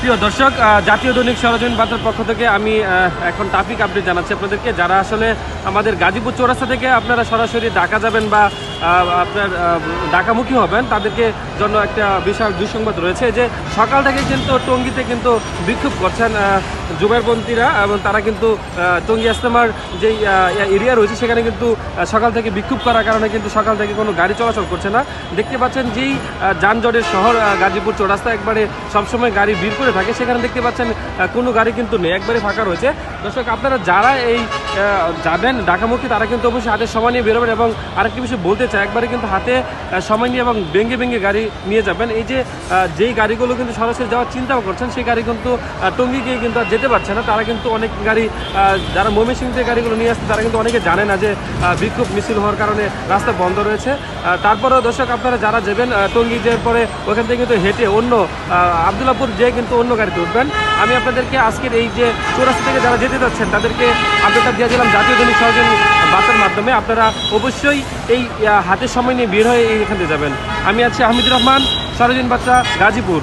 প্রিয় দর্শক, জাতীয় দৈনিক সরজমিন বার্তার পক্ষ থেকে আমি এখন ট্রাফিক আপডেট জানাচ্ছি আপনাদেরকে। যারা আসলে আমাদের গাজীপুর চৌরাস্তা থেকে আপনারা সরাসরি ঢাকা যাবেন বা আপনার ঢাকামুখী হবেন, তাদেরকে জন্য একটা বিশাল দুঃসংবাদ রয়েছে যে সকাল থেকে কিন্তু টঙ্গীতে কিন্তু বিক্ষোভ করছেন জুবাইরপন্থীরা, এবং তারা কিন্তু টঙ্গী ইজতেমার যেই এরিয়া রয়েছে সেখানে কিন্তু সকাল থেকে বিক্ষোভ করার কারণে কিন্তু সকাল থেকে কোনো গাড়ি চলাচল করছে না। দেখতে পাচ্ছেন যেই যানজটের শহর গাজীপুর চৌরাস্তা, একবারে সবসময় গাড়ি ভিড় করে থাকে, সেখানে দেখতে পাচ্ছেন কোনো গাড়ি কিন্তু নেই, একবারে ফাঁকা রয়েছে। দর্শক, আপনারা যারা এই যাবেন ঢাকামুখী তারা কিন্তু অবশ্যই হাতে সময় নিয়ে বেরোবেন, এবং আরেকটি বিষয় বলতে চাই, একবারে কিন্তু হাতে সময় নিয়ে এবং ভেঙে ভেঙে গাড়ি নিয়ে যাবেন। এই যে যেই গাড়িগুলো কিন্তু সরাসরি যাওয়ার চিন্তাও করছেন, সেই গাড়ি কিন্তু টঙ্গী গিয়ে কিন্তু আর যেতে পারছে না। তারা কিন্তু অনেক গাড়ি যারা ময়মনসিংহ থেকে গাড়িগুলো নিয়ে আসছে তারা কিন্তু অনেকে জানে না যে বিক্ষোভ মিছিল হওয়ার কারণে রাস্তা বন্ধ রয়েছে। তারপরেও দর্শক, আপনারা যারা যাবেন টঙ্গী যাওয়ার পরে ওখান থেকে কিন্তু হেঁটে অন্য আবদুল্লাপুর যেয়ে কিন্তু অন্য গাড়িতে উঠবেন। আমি আপনাদেরকে আজকের এই যে চৌরাস্তা থেকে যারা যেতে যাচ্ছেন তাদেরকে আপডেটটা দিয়ে দিলাম জাতীয় দৈনিক সরজমিন বার্তার মাধ্যমে। আপনারা অবশ্যই এই হাতের সময় নিয়ে বের হয়ে এইখান থেকে যাবেন। আমি আছি আহমেদুর রহমান, সরজমিন বার্তা, গাজীপুর।